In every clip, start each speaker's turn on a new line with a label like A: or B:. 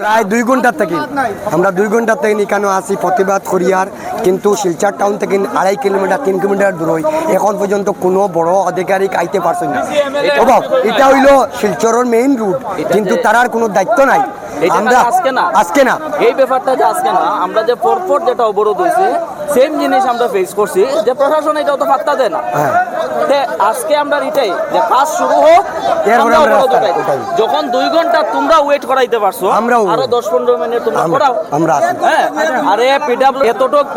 A: প্রায় 2 ঘন্টা থেকে আমরা 2 ঘন্টা থেকে এখানে আসি প্রতিবাদ করিয়ার, কিন্তু শিলচর টাউন থেকে 2.5 কিলোমিটার 3 কিলোমিটার দূর হই এখন পর্যন্ত কোনো বড় আধিকারিক আইতে পারছেন না। এটা হইল শিলচরের মেইন রুট, কিন্তু তার কোনো দায়িত্ব নাই। আমরা আজকে না
B: এই ব্যাপারটা যে আজকে না, আমরা যে পরপর যেটা অবরোধ হয়েছে সেম জিনিস আমরা ফেস করছি, যে প্রশাসন এটা তো পাত্তা দেয় না। আজকে আমরা এটাই যে কাজ শুরু হোক, যখন 2 ঘন্টা তোমরা ওয়েট করাইতে পারছো, আরো 10-15 মিনিট তোমরা করাও। হ্যাঁ, আরে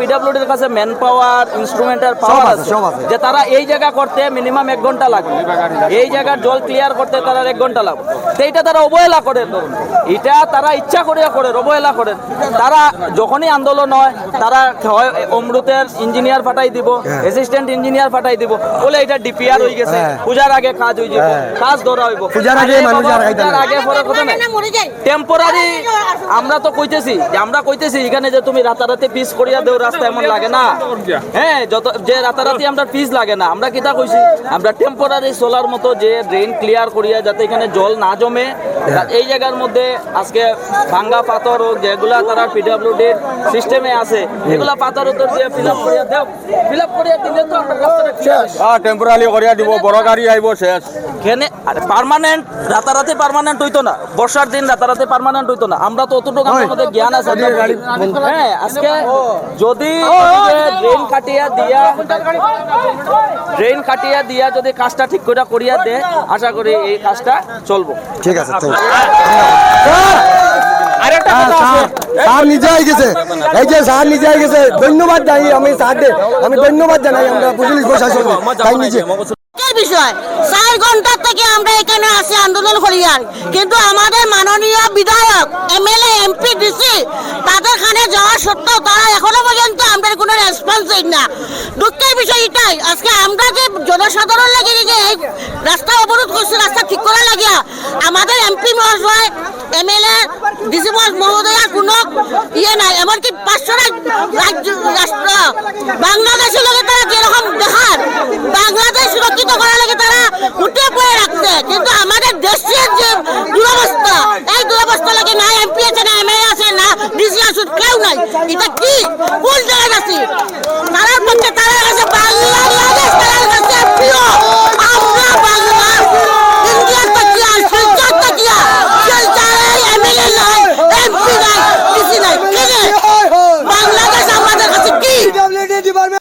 B: পিডব্লিউডির কাছে ম্যান পাওয়ার, ইনস্ট্রুমেন্টাল পাওয়ার আছে, যে তারা এই জায়গা করতে মিনিমাম 1 ঘন্টা লাগবে, এই জায়গার জল ক্লিয়ার করতে তারা 1 ঘন্টা লাগবে। তো এটা তারা অবহেলা করে, এটা তারা ইচ্ছা করিয়া করে, অবহেলা করেন। তারা যখনই আন্দোলন হয় তারা অমৃতের ইঞ্জিনিয়ার পাঠাই দিব, অ্যাসিস্ট্যান্ট ইঞ্জিনিয়ার পাঠাই দিব, বলে এটা ডিপিআর হয়ে গেছে, পূজার আগে কাজ হয়ে যাবে, কাজ ধরা হইব, পূজার আগে পরে কথা না টেম্পোরারি। আমরা তো কইতেছি যে এখানে যে তুমি রাতারাতি পিস করিয়া দেও রাস্তা, এমন লাগে না। হ্যাঁ, যত যে রাতারাতি আমরা পিস লাগে না, আমরা কিটা কইছি, আমরা টেম্পোরারি সোলার মতো যে ড্রেন ক্লিয়ার করিয়া যাতে এখানে জল না জমে, এই জায়গার মধ্যে আজকে ভাঙ্গা পাথর হোক, যেগুলা তারা পিডব্লিউডি সিস্টেমে আছে, এগুলা পাথর উত্তর দিয়ে ফিল আপ করিয়া দেও, ফিল আপ করিয়া দিলে তো আমরা রাস্তাটা শেষ।
C: টেম্পোরারি করিয়া দিব, বড় গাড়ি আইব শেষ।
B: কেনে পার্মানেন্ট রাতারাতি পার্মানেন্ট হইতো না, বর্ষার দিন রাতারাতি পার্মানেন্ট হইতো না। আমরা তো অতটুকু আমাদের জ্ঞান আছে। হ্যাঁ, আজকে যদি ড্রেন কাটিয়া দিয়া যদি কাজটা ঠিক করে করিয়া দে, আশা করি এই কাজটা চলবো।
A: ঠিক আছে, স্যার নিজে আই গেছে, এই যে স্যার নিজে আই গেছে, ধন্যবাদ জানাই আমি স্যারকে, আমি ধন্যবাদ জানাই আমরা পুলিশ প্রশাসন তাই নিজে
D: বিষয় 4 ঘন্টা থেকে আমরা এখানে আসি আন্দোলন করি, আর কিন্তু আমাদের মাননীয় বিধায়ক, এমএলএ, এমপি, ডিসি তাদের খানে যাওয়া সত্ত্বেও তারা এখনো পর্যন্ত আমাদের কোনো রেসপন্স দেয় না। দুঃখের বিষয় এটাই, আজকে আমরা যে জনসাধারণ লাগে যে এই রাস্তা অবরোধ করছি, রাস্তা ঠিক করা লাগিয়া আমাদের এমপি মহাশয়, এমএলএ, ডিসি মহোদয়া কোনো ইয়ে নাই। এমনকি 500 রাষ্ট্র বাংলাদেশের লোকের তারা যেরকম দেখার বাংলাদেশ সুরক্ষিত করার লাগে তারা